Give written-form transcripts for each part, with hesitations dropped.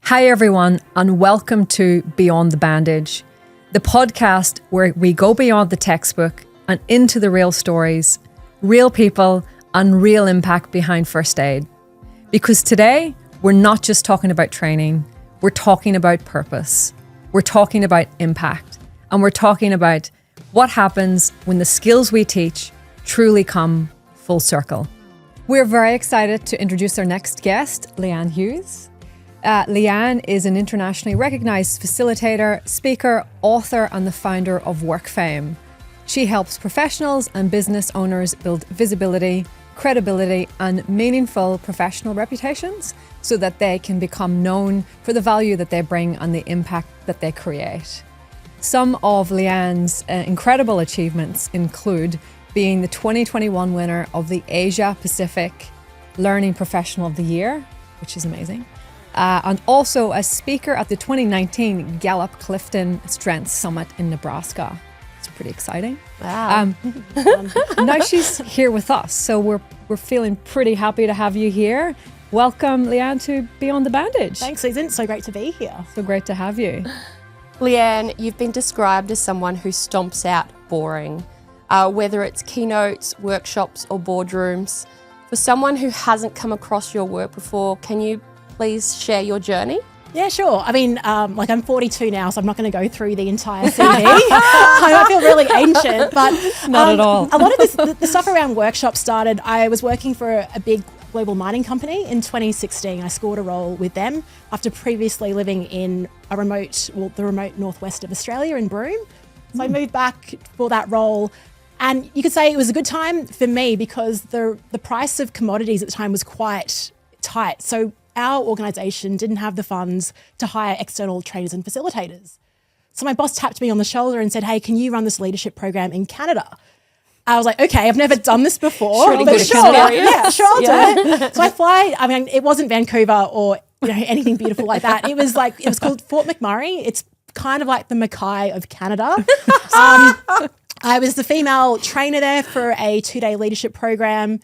Hi everyone, and welcome to Beyond the Bandage, the podcast where we go beyond the textbook and into the real stories, real people, and real impact behind first aid. Because today, we're not just talking about training, we're talking about purpose, we're talking about impact, and we're talking about what happens when the skills we teach truly come full circle. We're very excited to introduce our next guest, Leanne Hughes. Leanne is an internationally recognized facilitator, speaker, author, and the founder of WorkFame. She helps professionals and business owners build visibility, credibility, and meaningful professional reputations so that they can become known for the value that they bring and the impact that they create. Some of Leanne's incredible achievements include being the 2021 winner of the Asia Pacific Learning Professional of the Year, which is amazing. And also a speaker at the 2019 Gallup Clifton Strengths Summit in Nebraska. It's pretty exciting. Wow. Now she's here with us, so we're feeling pretty happy to have you here. Welcome, Leanne, to Beyond the Bandage. Thanks, Susan. So great to be here. So great to have you. Leanne, you've been described as someone who stomps out boring, whether it's keynotes, workshops, or boardrooms. For someone who hasn't come across your work before, can you please share your journey? Yeah, sure. I mean, I'm 42 now, so I'm not going to go through the entire CV. I feel really ancient, but not at all. A lot of the stuff around workshops started. I was working for a big global mining company in 2016. I scored a role with them after previously living in the remote northwest of Australia in Broome. So I moved back for that role. And you could say it was a good time for me because the price of commodities at the time was quite tight. So our organisation didn't have the funds to hire external trainers and facilitators. So my boss tapped me on the shoulder and said, "Hey, can you run this leadership program in Canada?" I was like, "Okay, I've never done this before, but sure, yeah, sure, I'll do it." So I fly. I mean, it wasn't Vancouver or anything beautiful like that. It was called Fort McMurray. It's kind of like the Mackay of Canada. I was the female trainer there for a 2-day leadership program.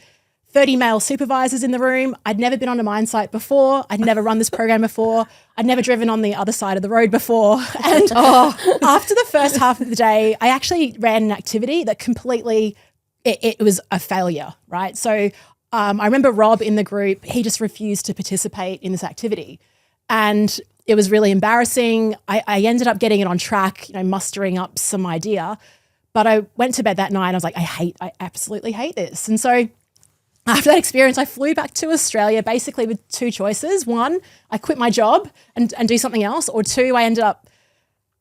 30 male supervisors in the room. I'd never been on a mine site before. I'd never run this program before. I'd never driven on the other side of the road before. And after the first half of the day, I actually ran an activity that completely, it was a failure, right? So I remember Rob in the group, he just refused to participate in this activity. And it was really embarrassing. I ended up getting it on track, mustering up some idea. But I went to bed that night and I was like, I absolutely hate this. And so after that experience, I flew back to Australia basically with two choices. One, I quit my job and do something else. Or two, I ended up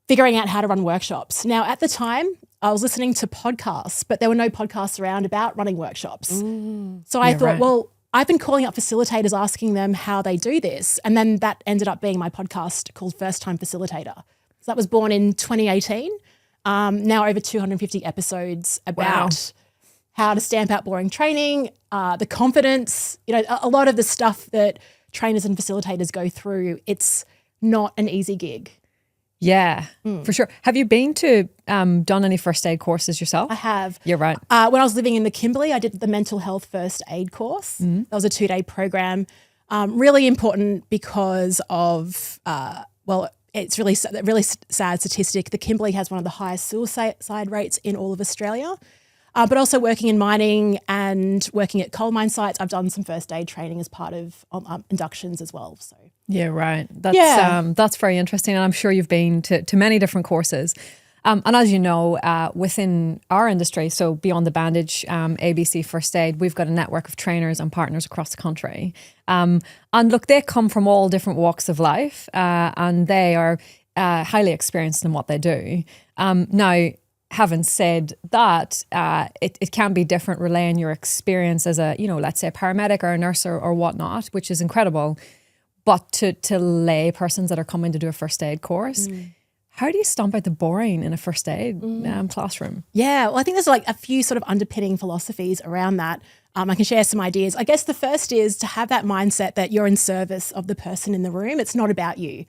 figuring out how to run workshops. Now, at the time, I was listening to podcasts, but there were no podcasts around about running workshops. So I thought, well, I've been calling up facilitators asking them how they do this. And then that ended up being my podcast called First Time Facilitator. So that was born in 2018. Now over 250 episodes about how to stamp out boring training, the confidence, a lot of the stuff that trainers and facilitators go through. It's not an easy gig. Yeah, for sure. Have you been to done any first aid courses yourself? I have. You're right. When I was living in the Kimberley, I did the mental health first aid course. That was a 2-day program. Really important because of, it's really sad statistic. The Kimberley has one of the highest suicide rates in all of Australia. But also working in mining and working at coal mine sites, I've done some first aid training as part of inductions as well. So yeah, right. That's very interesting, and I'm sure you've been to many different courses. And as you know, within our industry, so Beyond the Bandage, ABC First Aid, we've got a network of trainers and partners across the country. And look, they come from all different walks of life, and they are highly experienced in what they do. Now, having said that, it can be different relaying your experience as a, let's say a paramedic or a nurse or whatnot, which is incredible. But to lay persons that are coming to do a first aid course, how do you stomp out the boring in a first aid classroom? Yeah, well, I think there's like a few sort of underpinning philosophies around that. I can share some ideas. I guess the first is to have that mindset that you're in service of the person in the room. It's not about you.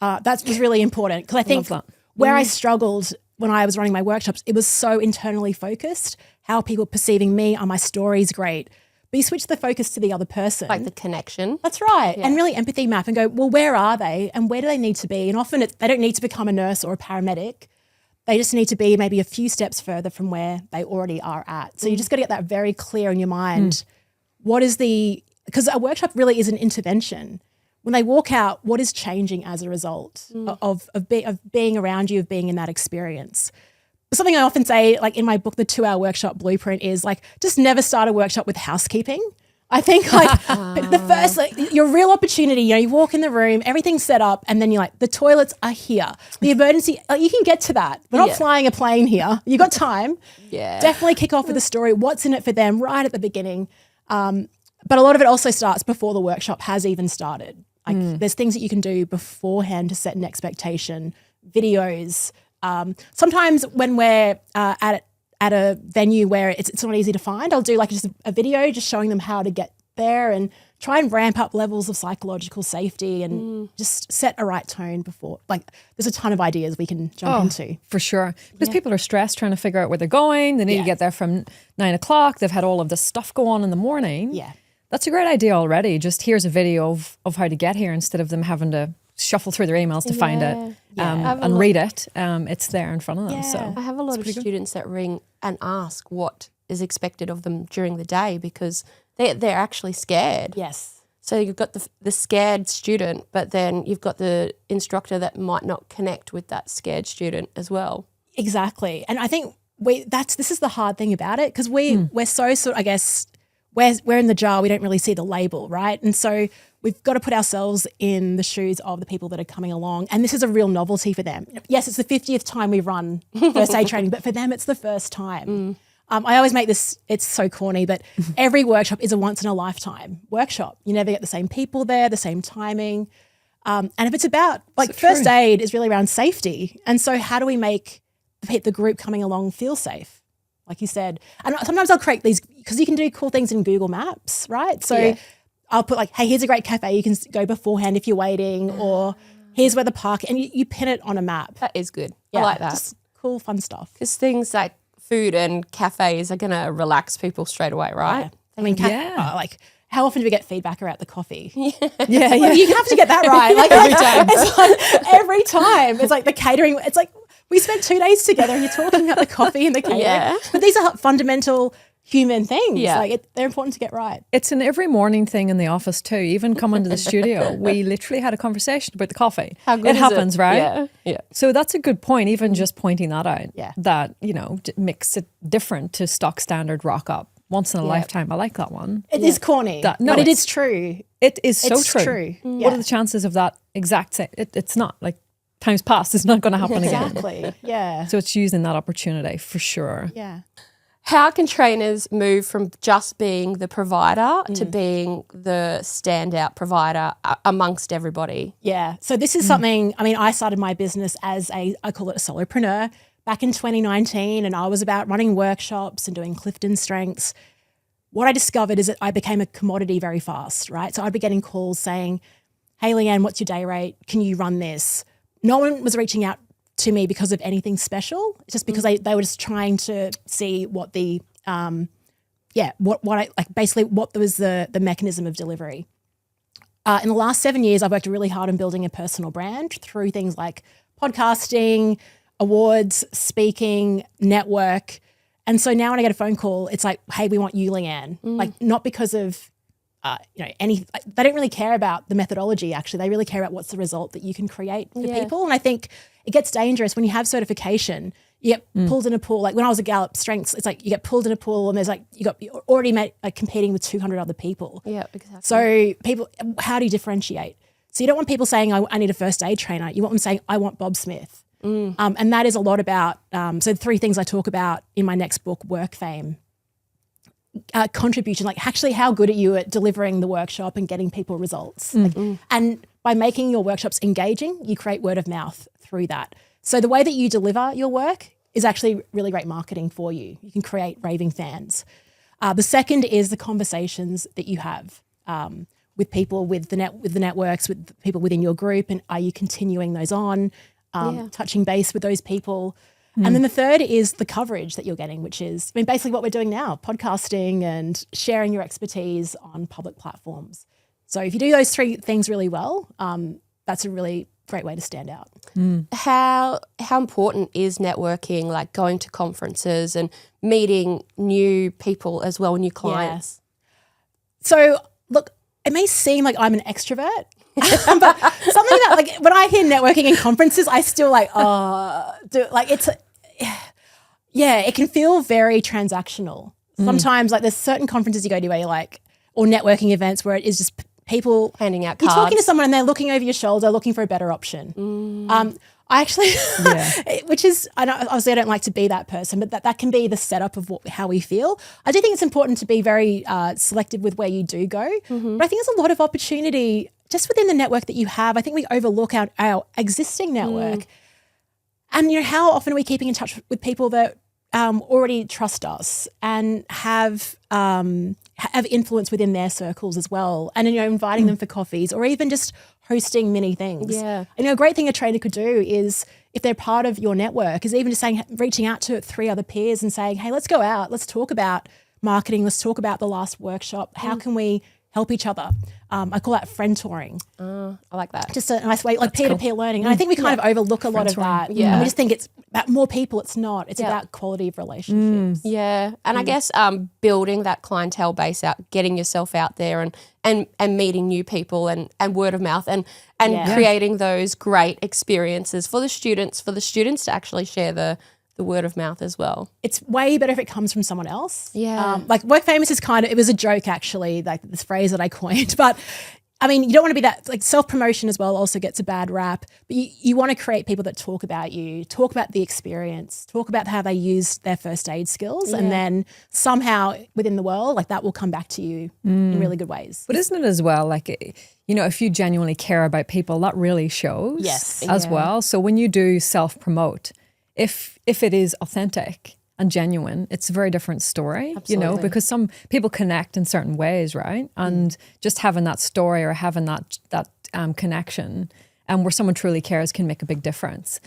That was really important because I think where I struggled when I was running my workshops, it was so internally focused. How people perceiving me, are my stories great? but you switch the focus to the other person. Like the connection. That's right. And really empathy map and go, well, where are they and where do they need to be? And often they don't need to become a nurse or a paramedic. They just need to be maybe a few steps further from where they already are at. So you just got to get that very clear in your mind. What is because a workshop really is an intervention. When they walk out, what is changing as a result of being around you, of being in that experience? Something I often say, like in my book, The 2-Hour Workshop Blueprint, is like, just never start a workshop with housekeeping. I think like the first, your real opportunity, you walk in the room, everything's set up, and then you're like, the toilets are here. The emergency, you can get to that. We're not flying a plane here. You got time. Definitely kick off with a story. What's in it for them right at the beginning. But a lot of it also starts before the workshop has even started. Like there's things that you can do beforehand to set an expectation, videos. Sometimes when we're at a venue where it's not easy to find, I'll do like just a video just showing them how to get there and try and ramp up levels of psychological safety and just set a right tone before. Like there's a ton of ideas we can jump into. For sure. Because people are stressed trying to figure out where they're going. They need to get there from 9 o'clock. They've had all of this stuff go on in the morning. Yeah. That's a great idea already. Just here's a video of how to get here instead of them having to shuffle through their emails to find it and read it. It's there in front of them. So I have a lot of students that ring and ask what is expected of them during the day because they're actually scared. Yes. So you've got the scared student, but then you've got the instructor that might not connect with that scared student as well. Exactly. And I think this is the hard thing about it because we're so I guess we're in the jar, we don't really see the label, right? And so we've got to put ourselves in the shoes of the people that are coming along. And this is a real novelty for them. Yes, it's the 50th time we've run first aid training, but for them, it's the first time. I always make this, it's so corny, but every workshop is a once in a lifetime workshop. You never get the same people there, the same timing. And if it's about, like first aid is really around safety. And so how do we make the group coming along feel safe? Like you said, and sometimes I'll create these because you can do cool things in Google Maps, right? So I'll put like, hey, here's a great cafe. You can go beforehand if you're waiting, or here's where the park, and you pin it on a map. That is good. I like that. Just cool, fun stuff. Because things like food and cafes are going to relax people straight away, right? Yeah. I mean, like how often do we get feedback about the coffee? Yeah. You have to get that right. Like every time. It's like every time. It's like the catering. It's like we spent 2 days together and you're talking about the coffee and the catering. Yeah. But these are fundamental human things. Yeah. Like they're important to get right. It's an every morning thing in the office too. Even coming to the studio, we literally had a conversation about the coffee. How good it is happens, right? Yeah. Yeah. So that's a good point. Even just pointing that out. Yeah. That makes it different to stock standard rock up once in a lifetime. I like that one. It is corny, but it is true. It is so It's true. true. What are the chances of that exact same? It's not like time's past. It's not going to happen again. Exactly. Yeah. So it's using that opportunity for sure. Yeah. How can trainers move from just being the provider to being the standout provider amongst everybody? Yeah. So this is something, I mean, I started my business as I call it a solopreneur back in 2019, and I was about running workshops and doing Clifton strengths. What I discovered is that I became a commodity very fast, right? So I'd be getting calls saying, hey, Leanne, what's your day rate? Can you run this? No one was reaching out to me because of anything special, just because they were just trying to see what the, what was the mechanism of delivery. In the last 7 years, I've worked really hard on building a personal brand through things like podcasting, awards, speaking, network. And so now when I get a phone call, it's like, hey, we want you, Leanne. Like not because of, they don't really care about the methodology, actually. They really care about what's the result that you can create for people. And I think it gets dangerous when you have certification. You get pulled in a pool. Like when I was at Gallup Strengths, it's like you get pulled in a pool and there's like, you're already competing with 200 other people. Yeah, exactly. So people, how do you differentiate? So you don't want people saying, I need a first aid trainer. You want them saying, I want Bob Smith. And that is a lot about, so 3 things I talk about in my next book, Work Fame. Contribution, like actually how good are you at delivering the workshop and getting people results? And by making your workshops engaging, you create word of mouth through that. So the way that you deliver your work is actually really great marketing for you. You can create raving fans. The second is the conversations that you have with people, with the networks, with people within your group, and are you continuing those on, touching base with those people? And then the third is the coverage that you're getting, which is, basically what we're doing now, podcasting and sharing your expertise on public platforms. So if you do those three things really well, that's a really great way to stand out. How important is networking, like going to conferences and meeting new people as well, new clients? Yes. So look, it may seem like I'm an extrovert, but something that, like, when I hear networking in conferences, I still it can feel very transactional. Sometimes, like, there's certain conferences you go to where you're like, or networking events where it is just people handing out cards. You're talking to someone and they're looking over your shoulder, looking for a better option. I actually, which is, obviously I don't like to be that person, but that can be the setup of how we feel. I do think it's important to be very selective with where you do go, but I think there's a lot of opportunity just within the network that you have. I think we overlook our existing network. And, how often are we keeping in touch with people that already trust us and have influence within their circles as well, and inviting them for coffees or even just hosting mini things. Yeah. And a great thing a trainer could do is, if they're part of your network, is even just reaching out to 3 other peers and saying, hey, let's go out, let's talk about marketing, let's talk about the last workshop. How can we help each other? I call that friend touring. I like that. Just a nice way, like peer-to-peer learning. And I think we kind of overlook a lot of that. Yeah. And we just think it's about more people. It's not. It's about quality of relationships. Yeah. And I guess building that clientele base out, getting yourself out there and meeting new people and word of mouth and creating those great experiences for the students to actually share the word of mouth as well. It's way better if it comes from someone else. Yeah. Like Work Famous is it was a joke actually, like this phrase that I coined, but you don't want to be that, like, self-promotion as well also gets a bad rap, but you want to create people that talk about you, talk about the experience, talk about how they used their first aid skills, and then somehow within the world, like, that will come back to you in really good ways. But isn't it as well, like, if you genuinely care about people, that really shows as well. So when you do self-promote, if it is authentic and genuine, it's a very different story, because some people connect in certain ways, right? And just having that story or having that connection where someone truly cares can make a big difference.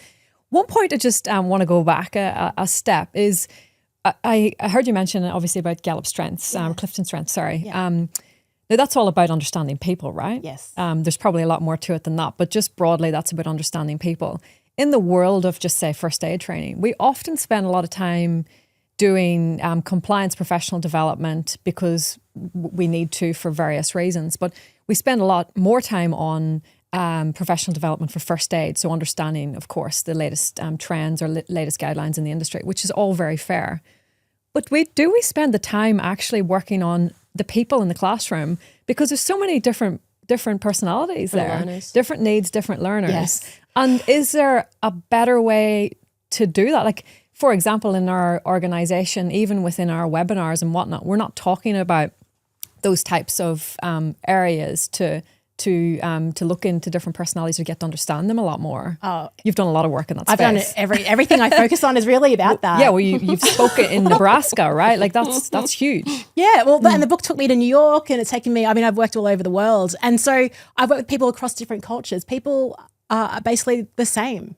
One point I just want to go back a step is, I heard you mention obviously about Gallup strengths, Clifton strengths, sorry. Yeah. Now that's all about understanding people, right? Yes. There's probably a lot more to it than that, but just broadly, that's about understanding people. In the world of just say first aid training, we often spend a lot of time doing compliance professional development because we need to for various reasons, but we spend a lot more time on professional development for first aid. So understanding, of course, the latest trends or latest guidelines in the industry, which is all very fair. But we spend the time actually working on the people in the classroom, because there's so many different personalities there, different needs, different learners. Yes. And is there a better way to do that? Like, for example, in our organization, even within our webinars and whatnot, we're not talking about those types of areas to look into different personalities or get to understand them a lot more. Oh, you've done a lot of work in that space. I've done everything I focus on is really about that. Yeah, well, you've spoken in Nebraska, right? Like that's huge. Yeah, well, and the book took me to New York, and it's taken me, I've worked all over the world. And so I've worked with people across different cultures. People are basically the same.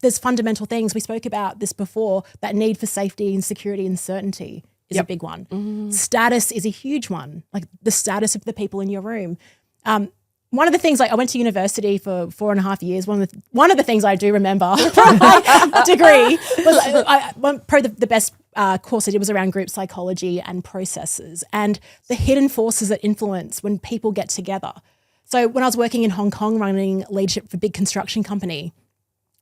There's fundamental things. We spoke about this before, that need for safety and security and certainty is a big one. Mm-hmm. Status is a huge one, like the status of the people in your room. One of the things, like, I went to university for 4.5 years. One of the things I do remember from my degree was probably the best course I did was around group psychology and processes and the hidden forces that influence when people get together. So when I was working in Hong Kong running leadership for a big construction company,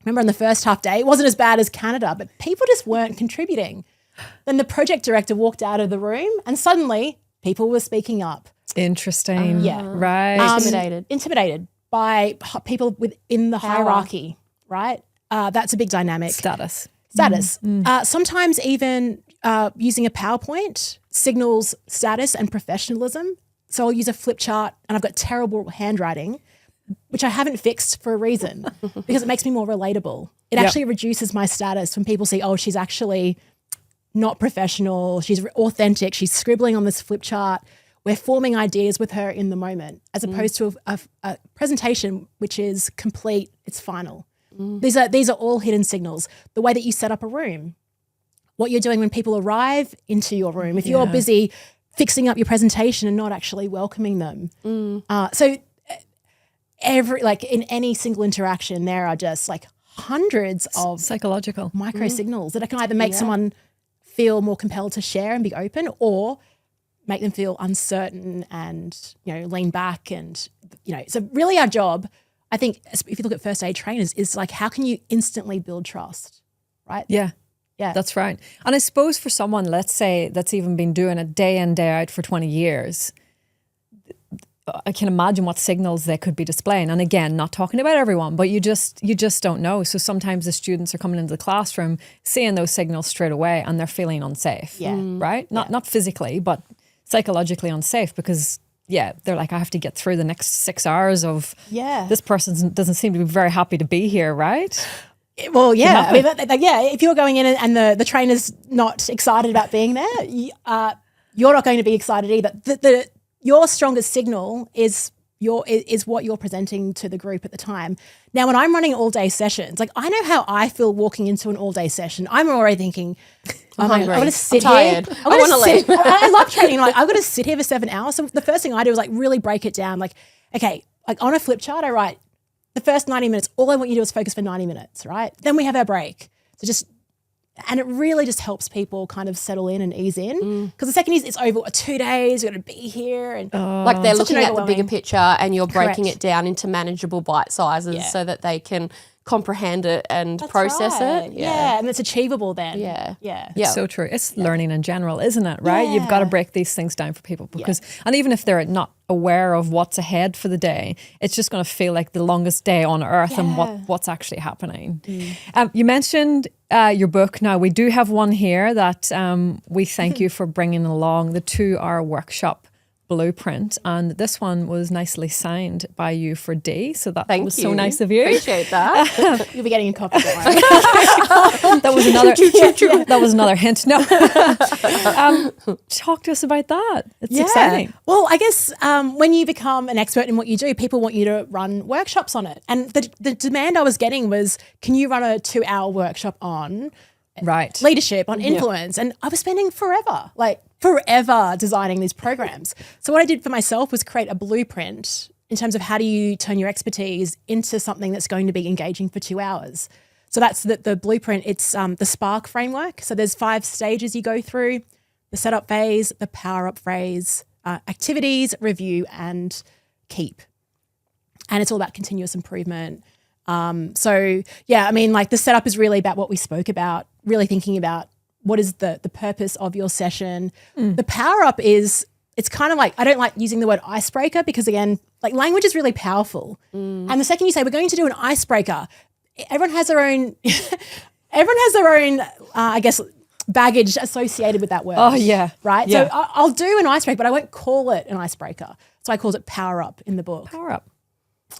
I remember on the first half day, it wasn't as bad as Canada, but people just weren't contributing. Then the project director walked out of the room and suddenly people were speaking up. Interesting. Right. Intimidated by people within the hierarchy, right? That's a big dynamic. Status. Sometimes even using a PowerPoint signals status and professionalism. So I'll use a flip chart, and I've got terrible handwriting, which I haven't fixed for a reason because it makes me more relatable. It actually reduces my status when people see, oh, she's actually not professional, she's authentic, she's scribbling on this flip chart. We're forming ideas with her in the moment, as opposed to a presentation which is complete, it's final. These are all hidden signals. The way that you set up a room, what you're doing when people arrive into your room, if you're busy fixing up your presentation and not actually welcoming them. So in any single interaction, there are just like hundreds of psychological micro signals that can either make someone feel more compelled to share and be open, or make them feel uncertain and, lean back. And, so really our job, I think, if you look at first aid trainers, is like, how can you instantly build trust, right? Yeah. Yeah. That's right. And I suppose for someone, let's say, that's even been doing it day in, day out for 20 years, I can imagine what signals they could be displaying. And again, not talking about everyone, but you just don't know. So sometimes the students are coming into the classroom, seeing those signals straight away, and they're feeling unsafe. Yeah. Right? Not physically, but psychologically unsafe, because they're like, I have to get through the next 6 hours of this person doesn't seem to be very happy to be here, right? Well, yeah. If you're going in and the trainer's not excited about being there, you're not going to be excited either. Your strongest signal is what you're presenting to the group at the time. Now, when I'm running all-day sessions, like, I know how I feel walking into an all-day session. I'm already thinking, I'm hungry. I'm going to sit I'm tired. here. I want to leave. I love training. Like, I've got to sit here for 7 hours. So the first thing I do is like really break it down. Like, okay, like on a flip chart, I write the first 90 minutes. All I want you to do is focus for 90 minutes, right? Then we have our break. And it really just helps people kind of settle in and ease in. Because the second is it's over 2 days, you're going to be here. And like they're looking at the bigger picture, and you're breaking Correct. it down into manageable bite sizes so that they can comprehend it and That's process right. it. Yeah, and it's achievable then. Yeah. It's so true. It's learning in general, isn't it? Right? You've got to break these things down for people, because, and even if they're not aware of what's ahead for the day, it's just going to feel like the longest day on earth and what's actually happening. You mentioned your book. Now, we do have one here that we thank you for bringing along, the 2-hour workshop blueprint, and this one was nicely signed by you for D, so that was so nice of you. Appreciate that. You'll be getting a copy, don't worry. That was another that was another hint. No. Talk to us about that. It's exciting. Well, I guess when you become an expert in what you do, people want you to run workshops on it. And the demand I was getting was, can you run a 2-hour workshop on leadership, on influence? And I was spending forever designing these programs. So what I did for myself was create a blueprint in terms of how do you turn your expertise into something that's going to be engaging for 2 hours. So that's the blueprint. It's the SPARK framework. So there's 5 stages you go through: the setup phase, the power up phase, activities, review, and keep. And it's all about continuous improvement. The setup is really about what we spoke about, really thinking about what is the purpose of your session. The power up is, it's kind of like, I don't like using the word icebreaker, because again, like, language is really powerful. And the second you say, we're going to do an icebreaker, everyone has their own, I guess, baggage associated with that word. Oh, yeah. Right? Yeah. So I'll do an icebreaker, but I won't call it an icebreaker. So I call it power up in the book. Power up.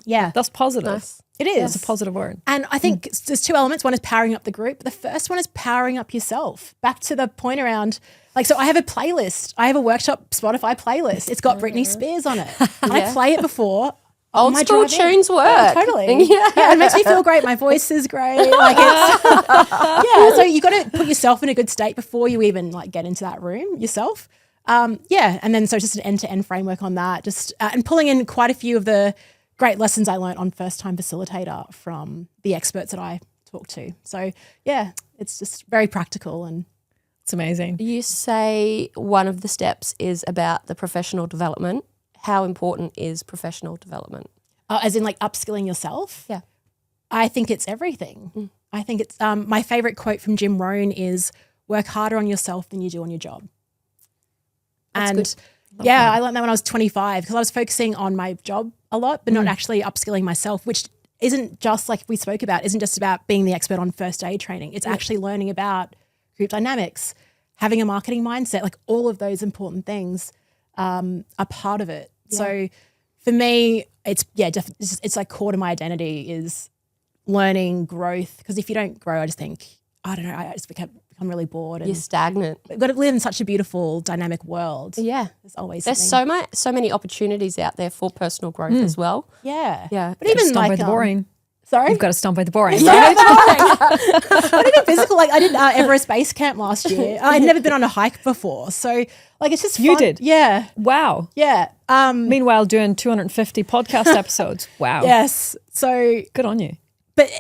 Yeah. That's positive. Nice. It is. That's a positive word. And I think there's 2 elements. One is powering up the group. The first one is powering up yourself. Back to the point around, like, so I have a playlist. I have a workshop Spotify playlist. It's got Britney Spears on it. And I play it before. Old school tunes work. Oh, totally. Yeah, it makes me feel great. My voice is great. Like, it's, so you got to put yourself in a good state before you even like get into that room yourself. And then so it's just an end-to-end framework on that. Just and pulling in quite a few of the great lessons I learned on First Time Facilitator from the experts that I talked to. So it's just very practical and it's amazing. You say one of the steps is about the professional development. How important is professional development? As in like upskilling yourself? Yeah. I think it's everything. I think it's my favorite quote from Jim Rohn is, work harder on yourself than you do on your job. That's good. I learned that when I was 25, because I was focusing on my job a lot, but not actually upskilling myself, which isn't just, like we spoke about, isn't just about being the expert on first aid training. It's actually learning about group dynamics, having a marketing mindset, like all of those important things are part of it. Yeah. So for me, it's like core to my identity is learning, growth. Because if you don't grow, I just think, I don't know, I just become really bored. And you're stagnant. We've got to live in such a beautiful, dynamic world. Yeah. There's so many opportunities out there for personal growth as well. Yeah. Yeah. But even like like boring. Sorry? You've got to stomp out the boring. I did a physical, like I did Everest Base Camp last year. I'd never been on a hike before. So like it's just fun. You did? Yeah. Wow. Yeah. Meanwhile, doing 250 podcast episodes. Wow. Yes. So Good on you. but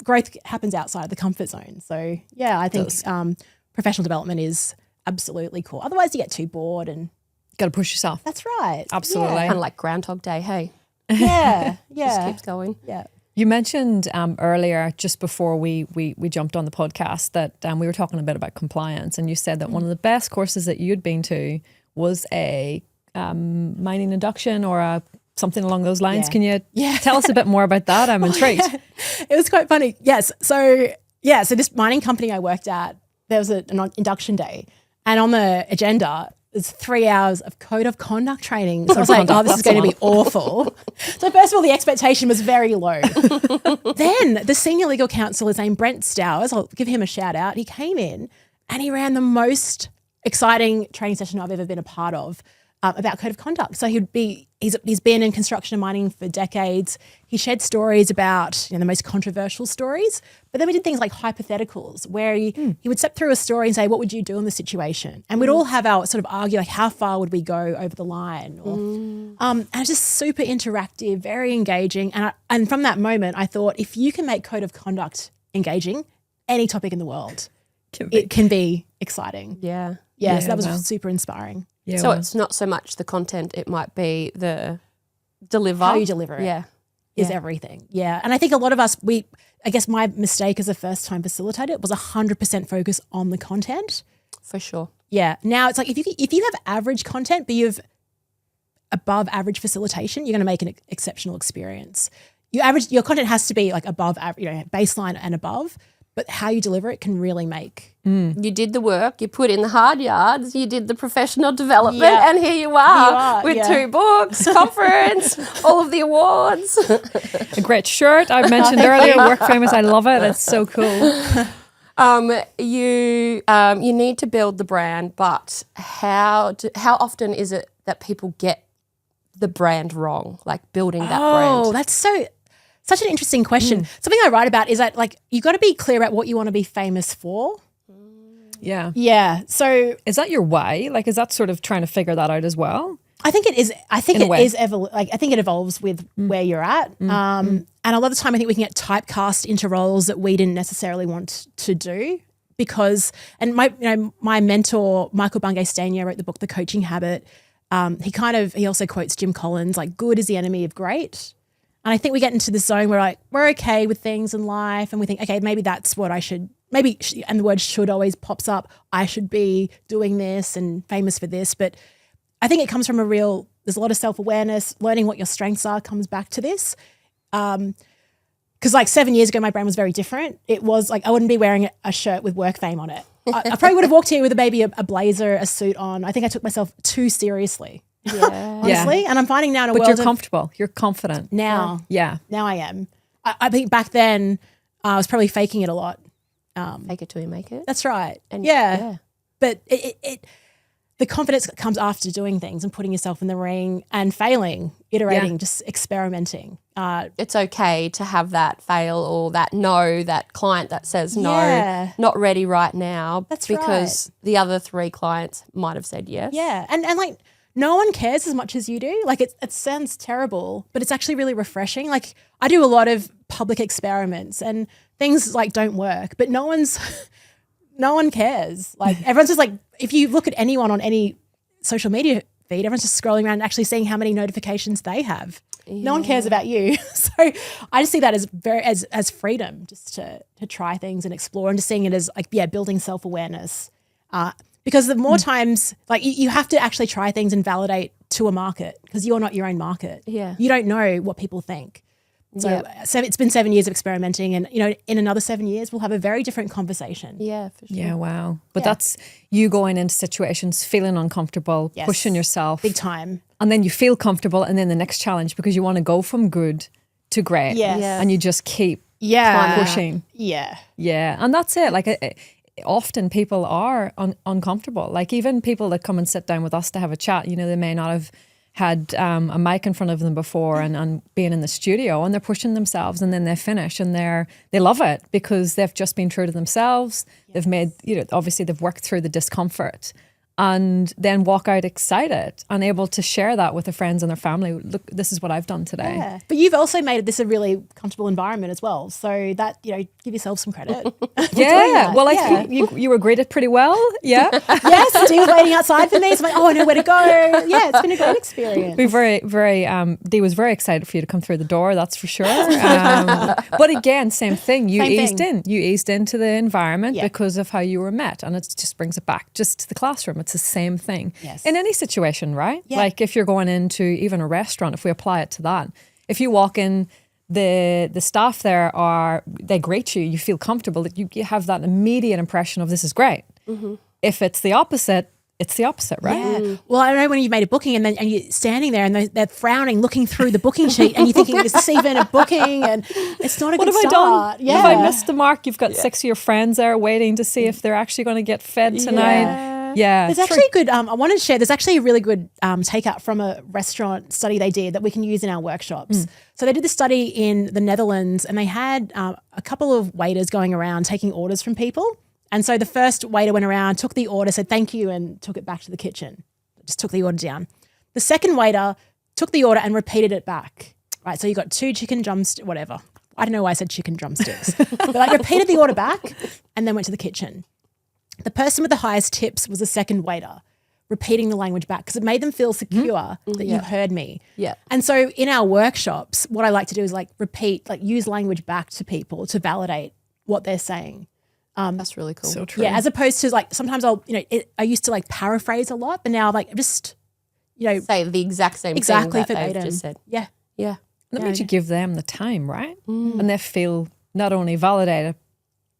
growth happens outside the comfort zone. So yeah, I think professional development is absolutely cool. Otherwise you get too bored and Got to push yourself. that's right. Absolutely. Kind of like Groundhog Day, hey? Yeah. Just Yeah. keeps going. Yeah. You mentioned earlier, just before we jumped on the podcast, that we were talking a bit about compliance, and you said that one of the best courses that you'd been to was a mining induction or something along those lines. Yeah. Can you tell us a bit more about that? I'm intrigued. It was quite funny. Yes. So this mining company I worked at, there was an induction day, and on the agenda was 3 hours of code of conduct training. So I was like, oh, this is going to be awful. So first of all, the expectation was very low. Then the senior legal counsel, his name Brent Stowers, I'll give him a shout out. He came in and he ran the most exciting training session I've ever been a part of about code of conduct. So he's been in construction and mining for decades. He shared stories about the most controversial stories, but then we did things like hypotheticals where he would step through a story and say, what would you do in this situation? And we'd all have our sort of argue, like how far would we go over the line? Or, and it was just super interactive, very engaging. And from that moment, I thought, if you can make code of conduct engaging, any topic in the world, it can be exciting. Yeah. Yeah, so that was super inspiring. Yeah, So it's not so much the content, it might be the deliver. How you deliver it. Yeah. Is everything. Yeah. And I think a lot of us, I guess my mistake as a first time facilitator was 100% focus on the content. For sure. Yeah. Now it's like if you have average content, but you have above average facilitation, you're going to make an exceptional experience. Your content has to be like above average, baseline and above, but how you deliver it can really make. You did the work, you put in the hard yards, you did the professional development, Yeah. and here you are with 2 books, conference, all of the awards. a great shirt I mentioned earlier, Work Famous. I love it. It's so cool. You need to build the brand, but how often is it that people get the brand wrong, like building that brand? Oh, that's such an interesting question. Something I write about is that like you got to be clear about what you want to be famous for. Yeah. Yeah. So Is that your why? Like, is that sort of trying to figure that out as well? I think it is. I think In a way. I think it evolves with where you're at. And a lot of the time, I think we can get typecast into roles that we didn't necessarily want to do because. And my mentor Michael Bungay Stanier wrote the book The Coaching Habit. He also quotes Jim Collins, like good is the enemy of great. And I think we get into this zone where like we're okay with things in life, and we think, okay, maybe that's what I should. And the word should always pops up. I should be doing this and famous for this. But I think it comes from there's a lot of self-awareness, learning what your strengths are comes back to this. Because like 7 years ago, my brand was very different. It was like I wouldn't be wearing a shirt with work fame on it. I probably would have walked here with a blazer, a suit on. I think I took myself too seriously, honestly. And I'm finding now in a world But you're comfortable. You're confident. now. Yeah. Now I am. I think back then I was probably faking it a lot. Fake it till you make it. That's right. And yeah. But the confidence comes after doing things and putting yourself in the ring and failing, iterating, just experimenting. It's okay to have that fail or that client that says no, not ready right now. That's because the other 3 clients might have said yes. Yeah. And like no one cares as much as you do. Like it sounds terrible, but it's actually really refreshing. Like I do a lot of public experiments and things like don't work, but no one cares. Like everyone's just like, if you look at anyone on any social media feed, everyone's just scrolling around and actually seeing how many notifications they have. Yeah. No one cares about you. So I just see that as freedom, just to try things and explore, and just seeing it as like, building self-awareness. Because the more times, like you have to actually try things and validate to a market because you're not your own market. Yeah. You don't know what people think. So it's been 7 years of experimenting, and in another 7 years we'll have a very different conversation. Yeah, for sure. Yeah, wow. But that's you going into situations, feeling uncomfortable, pushing yourself. Big time. And then you feel comfortable, and then the next challenge, because you want to go from good to great. Yes. Yeah. And you just keep pushing. Yeah. Yeah. And that's it. Like often people are uncomfortable. Like even people that come and sit down with us to have a chat, they may not have had a mic in front of them before and being in the studio, and they're pushing themselves, and then they finish and they love it because they've just been true to themselves. Yes. They've made, obviously they've worked through the discomfort and then walk out excited and able to share that with their friends and their family. Look, this is what I've done today. Yeah. But you've also made this a really comfortable environment as well. So that, give yourself some credit. Yeah. Well, I think you were greeted pretty well. Yeah. Yes. Dee was waiting outside for me. So I'm like, I know where to go. Yeah, it's been a great experience. We Dee was very excited for you to come through the door. That's for sure. But again, same thing. You eased into the environment because of how you were met. And it just brings it back just to the classroom. It's the same thing in any situation, right? Yeah. Like if you're going into even a restaurant, if we apply it to that, if you walk in, the staff there they greet you, you feel comfortable, that you have that immediate impression of this is great. Mm-hmm. If it's the opposite, right? Yeah. Well, I know when you've made a booking and you're standing there and they're frowning, looking through the booking sheet, and you're thinking, is this even a booking? And it's not a good start. What have I done? Yeah. Have I missed the mark? You've got 6 of your friends there waiting to see if they're actually going to get fed tonight. Yeah, there's actually good. I wanted to share. There's actually a really good takeout from a restaurant study they did that we can use in our workshops. So they did this study in the Netherlands, and they had a couple of waiters going around taking orders from people. And so the first waiter went around, took the order, said thank you, and took it back to the kitchen. Just took the order down. The second waiter took the order and repeated it back. Right. So you got 2 chicken drumsticks, whatever. I don't know why I said chicken drumsticks, but repeated the order back and then went to the kitchen. The person with the highest tips was the second waiter, repeating the language back because it made them feel secure that you heard me. Yeah. And so in our workshops, what I like to do is use language back to people to validate what they're saying. That's really cool. So true. Yeah, as opposed to sometimes I used to paraphrase a lot, but now just say the exact same thing that they've just said. Yeah. Yeah. That means you give them the time, right? And they feel not only validated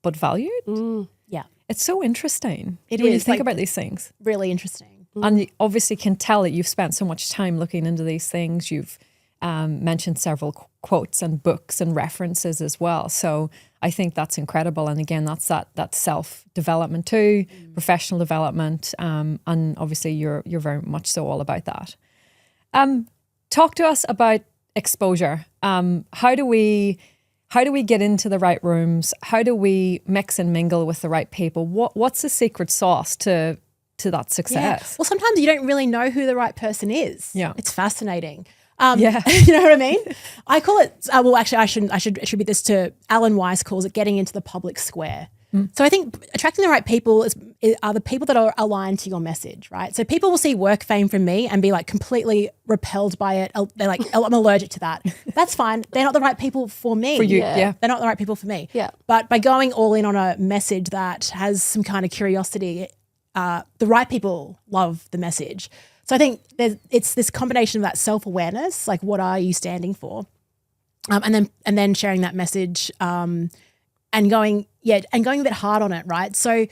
but valued. Yeah. It's so interesting. It when is. You think about these things. Really interesting. And you obviously can tell that you've spent so much time looking into these things. You've mentioned several quotes and books and references as well. So I think that's incredible. And again, that's that self-development too, professional development. And obviously you're very much so all about that. Talk to us about exposure. How do we get into the right rooms? How do we mix and mingle with the right people? What's the secret sauce to that success? Yeah. Well, sometimes you don't really know who the right person is. Yeah. It's fascinating. You know what I mean? I call it, I should attribute this to Alan Weiss calls it getting into the public square. So I think attracting the right people are the people that are aligned to your message, right? So people will see work fame from me and be completely repelled by it. They're like, oh, I'm allergic to that. That's fine. They're not the right people for me. For you, yeah. They're not the right people for me. Yeah. But by going all in on a message that has some kind of curiosity, the right people love the message. So I think it's this combination of that self-awareness, like what are you standing for, and then sharing that message, and going a bit hard on it, right? So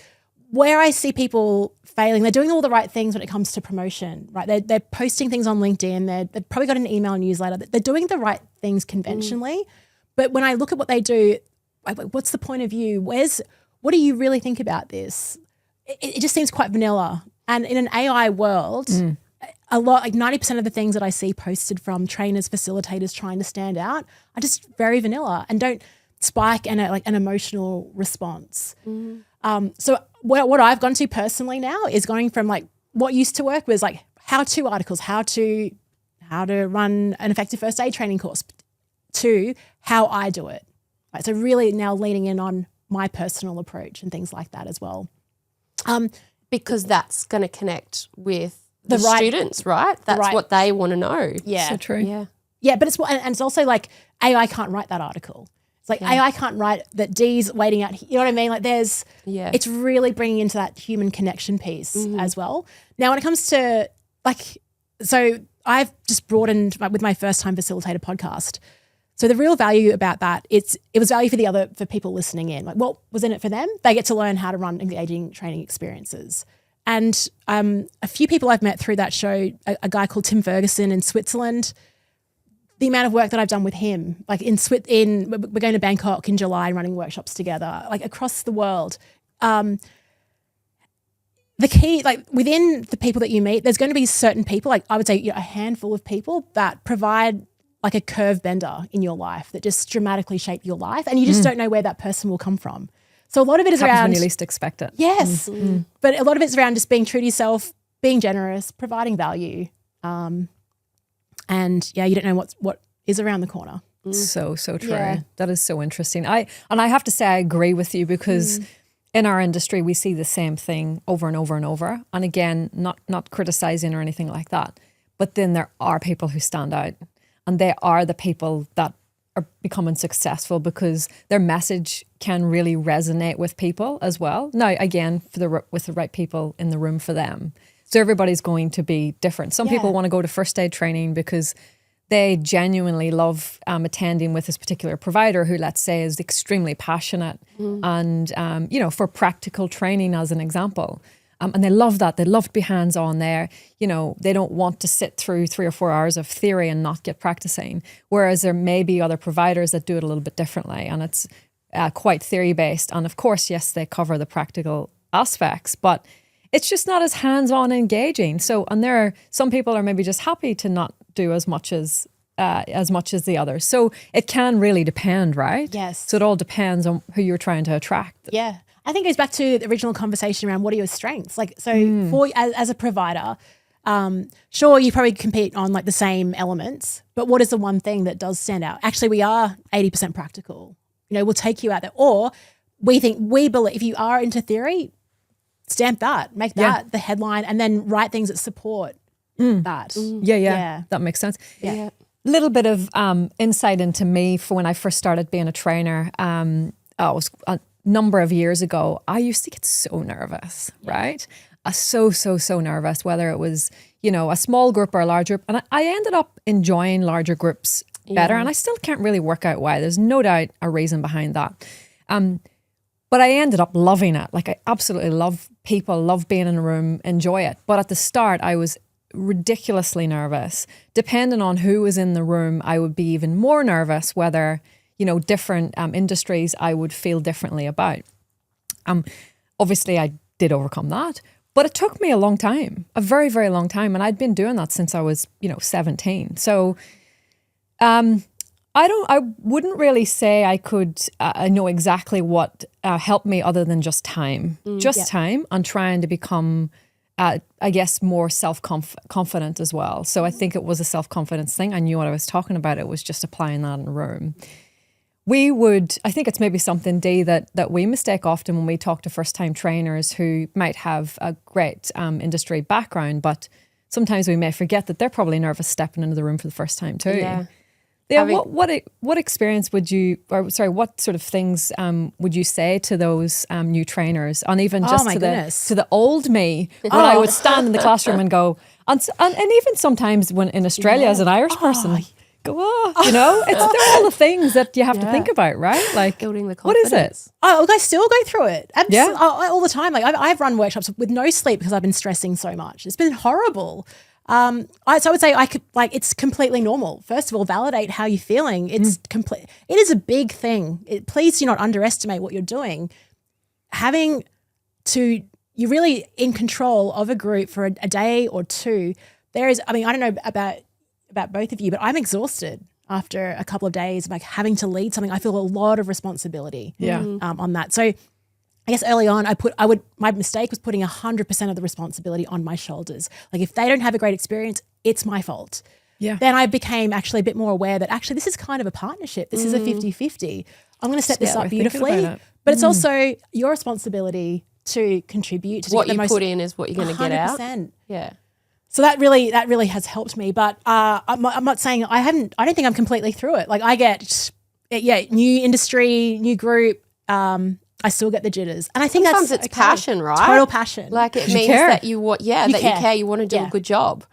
where I see people failing, they're doing all the right things when it comes to promotion, right? They're posting things on LinkedIn, they've probably got an email newsletter, they're doing the right things conventionally, but when I look at what they do, what's the point of view? What do you really think about this? It just seems quite vanilla. And in an AI world, a lot, 90% of the things that I see posted from trainers, facilitators trying to stand out are just very vanilla and don't spike an emotional response. So what I've gone to personally now is going from what used to work was how-to articles, how to run an effective first aid training course, to how I do it. Right? So really now leaning in on my personal approach and things like that as well. Because that's going to connect with the students, right? That's what they want to know. Yeah. So true. Yeah, but it's also AI can't write that article. It's AI can't write that Dee's waiting out. You know what I mean? It's really bringing into that human connection piece as well. Now, when it comes to so I've just broadened with my First Time Facilitator podcast. So the real value about that, it was value for people listening in. What was in it for them? They get to learn how to run engaging training experiences. And a few people I've met through that show, a guy called Tim Ferguson in Switzerland, the amount of work that I've done with him, we're going to Bangkok in July and running workshops together, across the world. The the key, like within the people that you meet, there's going to be certain people, like I would say a handful of people that provide like a curve bender in your life that just dramatically shape your life, and you just don't know where that person will come from. So a lot of it is Happens around when you least expect it. Yes, but a lot of it's around just being true to yourself, being generous, providing value, and you don't know what is around the corner. So true. Yeah. That is so interesting. I have to say I agree with you, because in our industry we see the same thing over and over and over. And again, not criticizing or anything like that, but then there are people who stand out, and they are the people that are becoming successful because their message can really resonate with people as well. Now, again, with the right people in the room for them. So everybody's going to be different. Some people want to go to first aid training because they genuinely love attending with this particular provider who, let's say, is extremely passionate and, for practical training as an example. And they love that. They love to be hands-on there. They don't want to sit through 3 or 4 hours of theory and not get practicing. Whereas there may be other providers that do it a little bit differently, and it's quite theory-based. And of course, yes, they cover the practical aspects, but it's just not as hands-on engaging. So, and there are some people are maybe just happy to not do as much as the others. So it can really depend, right? Yes. So it all depends on who you're trying to attract. Yeah. I think it goes back to the original conversation around what are your strengths? Like, so for as a provider, sure, you probably compete on like the same elements, but what is the one thing that does stand out? Actually, we are 80% practical. We'll take you out there. Or we believe if you are into theory, stamp that, make that the headline, and then write things that support that. Yeah. That makes sense. Yeah. Little bit of insight into me for when I first started being a trainer. It was a number of years ago. I used to get so nervous, right? So nervous, whether it was, a small group or a large group. And I ended up enjoying larger groups better. And I still can't really work out why. There's no doubt a reason behind that. But I ended up loving it. Like, I absolutely love people, love being in a room, enjoy it. But at the start, I was ridiculously nervous. Depending on who was in the room, I would be even more nervous, whether, different industries I would feel differently about. Obviously, I did overcome that, but it took me a long time, a very, very long time. And I'd been doing that since I was, 17. So I wouldn't really say I could know exactly what helped me other than just time. Time and trying to become, I guess, more self-confident as well. So I think it was a self-confidence thing. I knew what I was talking about. It was just applying that in a room. I think it's maybe something, Dee, that we mistake often when we talk to first-time trainers who might have a great industry background, but sometimes we may forget that they're probably nervous stepping into the room for the first time too. Yeah, what experience what sort of things would you say to those new trainers, and even just to the old me when I would stand in the classroom and go, and even sometimes when in Australia as an Irish person, go, they're all the things that you have to think about, right? Like, building the confidence. What is it? I still go through it all the time. Like I've run workshops with no sleep because I've been stressing so much. It's been horrible. So I would say it's completely normal. First of all, validate how you're feeling. It's complete. It is a big thing. Please do not underestimate what you're doing. You're really in control of a group for a day or two. I don't know about both of you, but I'm exhausted after a couple of days of like having to lead something. I feel a lot of responsibility on that. So I guess early on, my mistake was putting 100% of the responsibility on my shoulders. Like if they don't have a great experience, it's my fault. Yeah. Then I became actually a bit more aware that actually this is kind of a partnership. This is a 50-50. I'm going to set this up beautifully, but it's also your responsibility to contribute. What you put in is what you're going to get out. 100%. Yeah. So that really has helped me. But I'm not saying I don't think I'm completely through it. Like I get, new industry, new group. I still get the jitters, and I think sometimes it's passion, right? Total passion. Like it means that you care. You want to do a good job.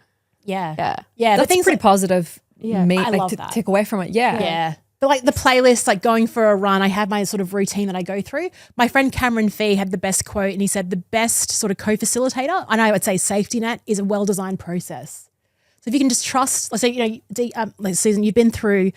Yeah. That's pretty positive. Yeah, I love that. Take away from it. Yeah. But like the playlist, like going for a run, I have my sort of routine that I go through. My friend Cameron Fee had the best quote, and he said the best sort of co-facilitator, and I would say safety net, is a well-designed process. So if you can just trust, let's say, Susan, you've been through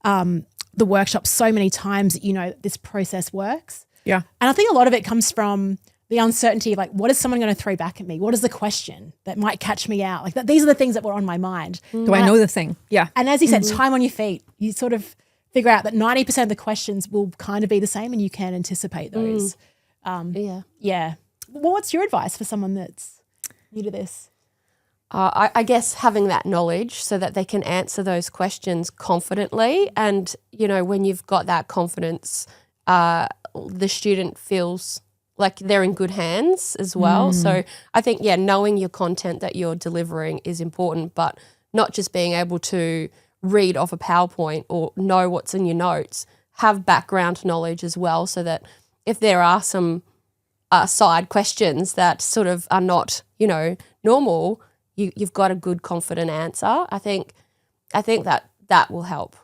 the workshop so many times that this process works. Yeah. And I think a lot of it comes from the uncertainty of like, what is someone going to throw back at me? What is the question that might catch me out? Like these are the things that were on my mind. Do I know the thing? Yeah. And as you said, time on your feet. You sort of figure out that 90% of the questions will kind of be the same and you can anticipate those. Yeah. Well, what's your advice for someone that's new to this? I guess having that knowledge so that they can answer those questions confidently. And, you know, when you've got that confidence, the student feels like they're in good hands as well. So I think, knowing your content that you're delivering is important, but not just being able to read off a PowerPoint or know what's in your notes, have background knowledge as well so that if there are some side questions that sort of are not, you know, normal, you've got a good, confident answer. I think that will help.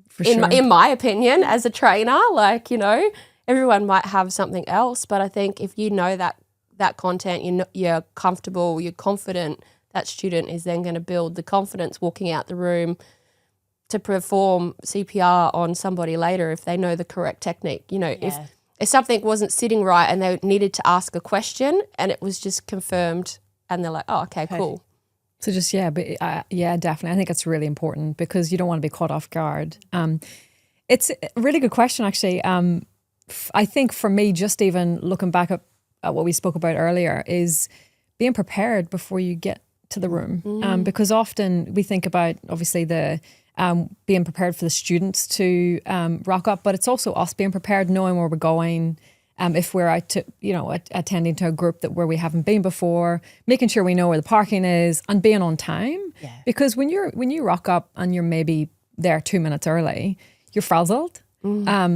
For sure. In my opinion, as a trainer, like, you know, everyone might have something else, but I think if you know that content, you're comfortable, you're confident, that student is then going to build the confidence walking out the room to perform CPR on somebody later if they know the correct technique. You know, if something wasn't sitting right and they needed to ask a question and it was just confirmed and they're like, oh, okay, cool. So just, definitely. I think it's really important because you don't want to be caught off guard. It's a really good question, actually. I think for me, just even looking back at what we spoke about earlier is being prepared before you get to the room. Because often we think about, obviously, the being prepared for the students to rock up, but it's also us being prepared, knowing where we're going. If we're out to, attending to a group where we haven't been before, making sure we know where the parking is and being on time. Yeah. Because when you rock up and you're maybe there 2 minutes early, you're frazzled.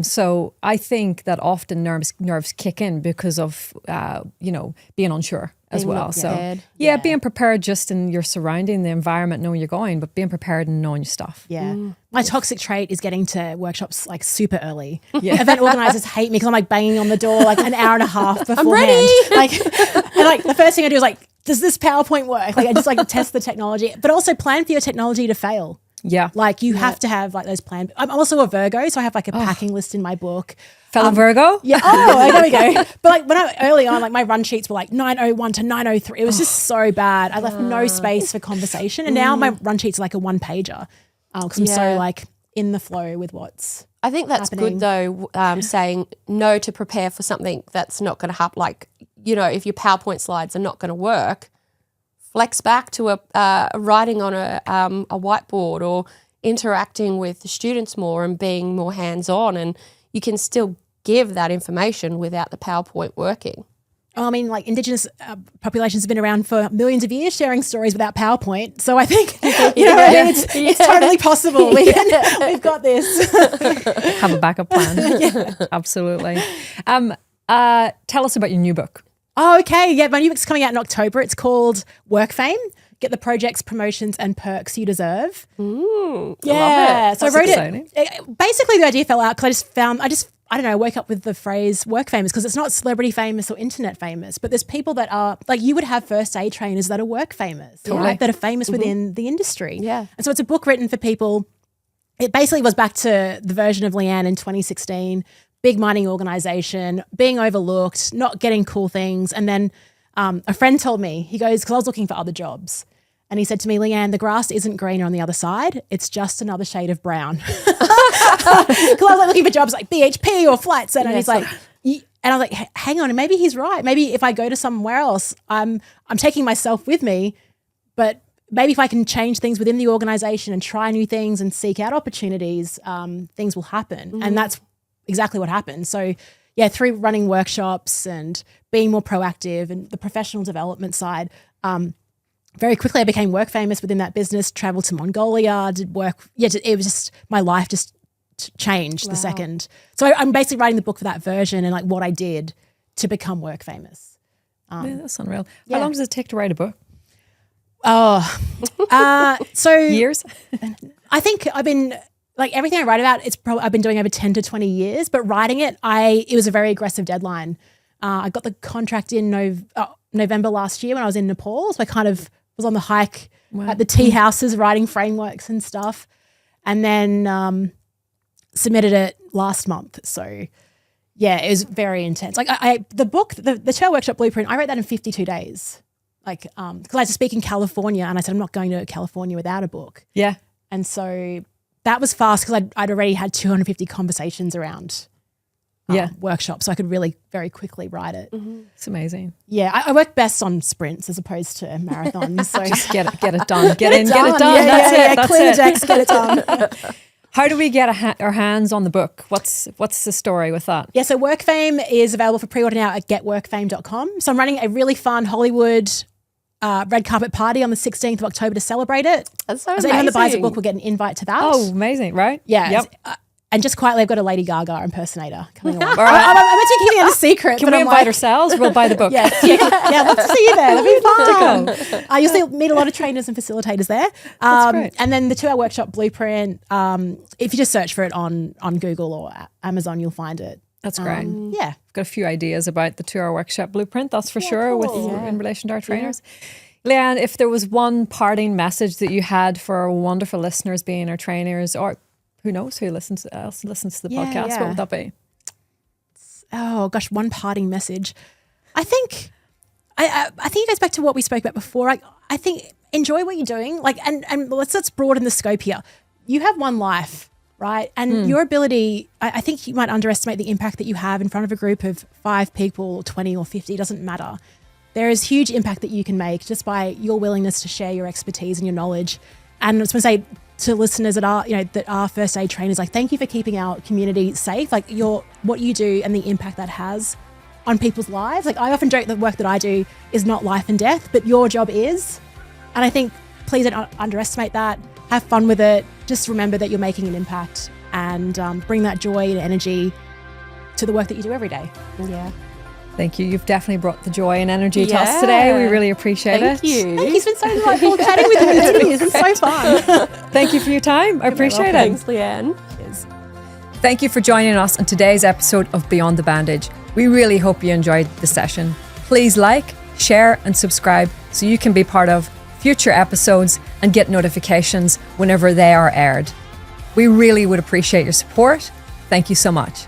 So I think that often nerves kick in because of being unsure as well. So being prepared just in your surrounding, the environment, knowing you're going, but being prepared and knowing your stuff. Yeah. My toxic trait is getting to workshops like super early. Yeah. Event organizers hate me because I'm like banging on the door like an hour and a half beforehand. I'm ready. Like the first thing I do is like, does this PowerPoint work? Like I just like test the technology, but also plan for your technology to fail. Yeah. Like you have to have like those plans. I'm also a Virgo, so I have like a packing list in my book. Fellow Virgo? Yeah. Oh, there we go. But like when early on, like my run sheets were like 9:01 to 9:03. It was just so bad. I left no space for conversation. And now my run sheets are like a one pager because I'm so like in the flow with what's I think that's happening. good though, saying no to prepare for something that's not going to happen. Like, you know, if your PowerPoint slides are not going to work, flex back to a writing on a whiteboard or interacting with the students more and being more hands-on, and you can still give that information without the PowerPoint working. I mean, like Indigenous populations have been around for millions of years sharing stories without PowerPoint. So I think, it's totally possible. We've got this. Have a backup plan. Absolutely. Tell us about your new book. Oh, okay. Yeah, my new book's coming out in October. It's called Work Fame. Get the projects, promotions, and perks you deserve. Love it. So That's I wrote exciting. it. Basically, the idea fell out because I don't know, woke up with the phrase work famous because it's not celebrity famous or internet famous, but there's people that are, like you would have first aid trainers that are work famous, right? That are famous within the industry. Yeah. And so it's a book written for people. It basically was back to the version of Leanne in 2016, big mining organization, being overlooked, not getting cool things. And then a friend told me, he goes, because I was looking for other jobs. And he said to me, Leanne, the grass isn't greener on the other side. It's just another shade of brown. Because I was like looking for jobs like BHP or flight center. And he's like, and I was like, hang on, maybe he's right. Maybe if I go to somewhere else, I'm taking myself with me. But maybe if I can change things within the organization and try new things and seek out opportunities, things will happen. And that's exactly what happened. So yeah, through running workshops and being more proactive and the professional development side, very quickly I became work famous within that business, traveled to Mongolia, did work. Yeah, it was just, my life just changed the second. So I'm basically writing the book for that version and like what I did to become work famous. That's unreal. How long does it take to write a book? So Years? I think I've been, like everything I write about, I've been doing over 10 to 20 years, but writing it, it was a very aggressive deadline. I got the contract in November last year when I was in Nepal. So I kind of was on the hike at the tea houses writing frameworks and stuff, and then submitted it last month. So Yeah, it was very intense. Like the book, the 2-hour workshop blueprint, I wrote that in 52 days. Like, because I had to speak in California, and I said, I'm not going to California without a book. Yeah. And so that was fast because I'd already had 250 conversations around workshops, so I could really very quickly write it. It's amazing. Yeah, I work best on sprints as opposed to marathons. So Just get it done. Get it done. Yeah, That's it. That's clear it. the decks, get it done. How do we get our hands on the book? What's the story with that? Yeah, so WorkFame is available for pre-order now at getworkfame.com. So I'm running a really fun Hollywood red carpet party on the 16th of October to celebrate it. That's so So amazing. anyone that buys a book will get an invite to that. Oh, amazing, right? Yeah. Yep. And just quietly, I've got a Lady Gaga impersonator coming along. All right. I'm meant to be keeping it a secret. Can but we I'm invite like, ourselves? We'll buy the book. Yeah, love to see you there. That'd be fun. You'll meet a lot of trainers and facilitators there. That's great. And then the 2-hour workshop blueprint, if you just search for it on Google or Amazon, you'll find it. That's great. Yeah. I've got a few ideas about the 2-hour workshop blueprint, that's for sure, in relation to our trainers. Leanne, if there was one parting message that you had for our wonderful listeners being our trainers, or who knows who listens to the podcast, what would that be? Oh gosh, one parting message. I think it goes back to what we spoke about before. I think enjoy what you're doing. Like, and let's broaden the scope here. You have one life, right? And your ability, I think you might underestimate the impact that you have in front of a group of 5 people or 20 or 50, doesn't matter. There is huge impact that you can make just by your willingness to share your expertise and your knowledge. And I was going to say to listeners that are first aid trainers, like, thank you for keeping our community safe. Like, what you do and the impact that has on people's lives. Like, I often joke the work that I do is not life and death, but your job is. And I think please don't underestimate that. Have fun with it. Just remember that you're making an impact, and bring that joy and energy to the work that you do every day. Yeah. Thank you. You've definitely brought the joy and energy to us today. We really appreciate it. Thank you. Thank you. It's been so delightful chatting with you. It's been so fun. Thank you for your time. I appreciate it. Thanks, Leanne. Thank you for joining us on today's episode of Beyond the Bandage. We really hope you enjoyed the session. Please like, share, and subscribe so you can be part of future episodes and get notifications whenever they are aired. We really would appreciate your support. Thank you so much.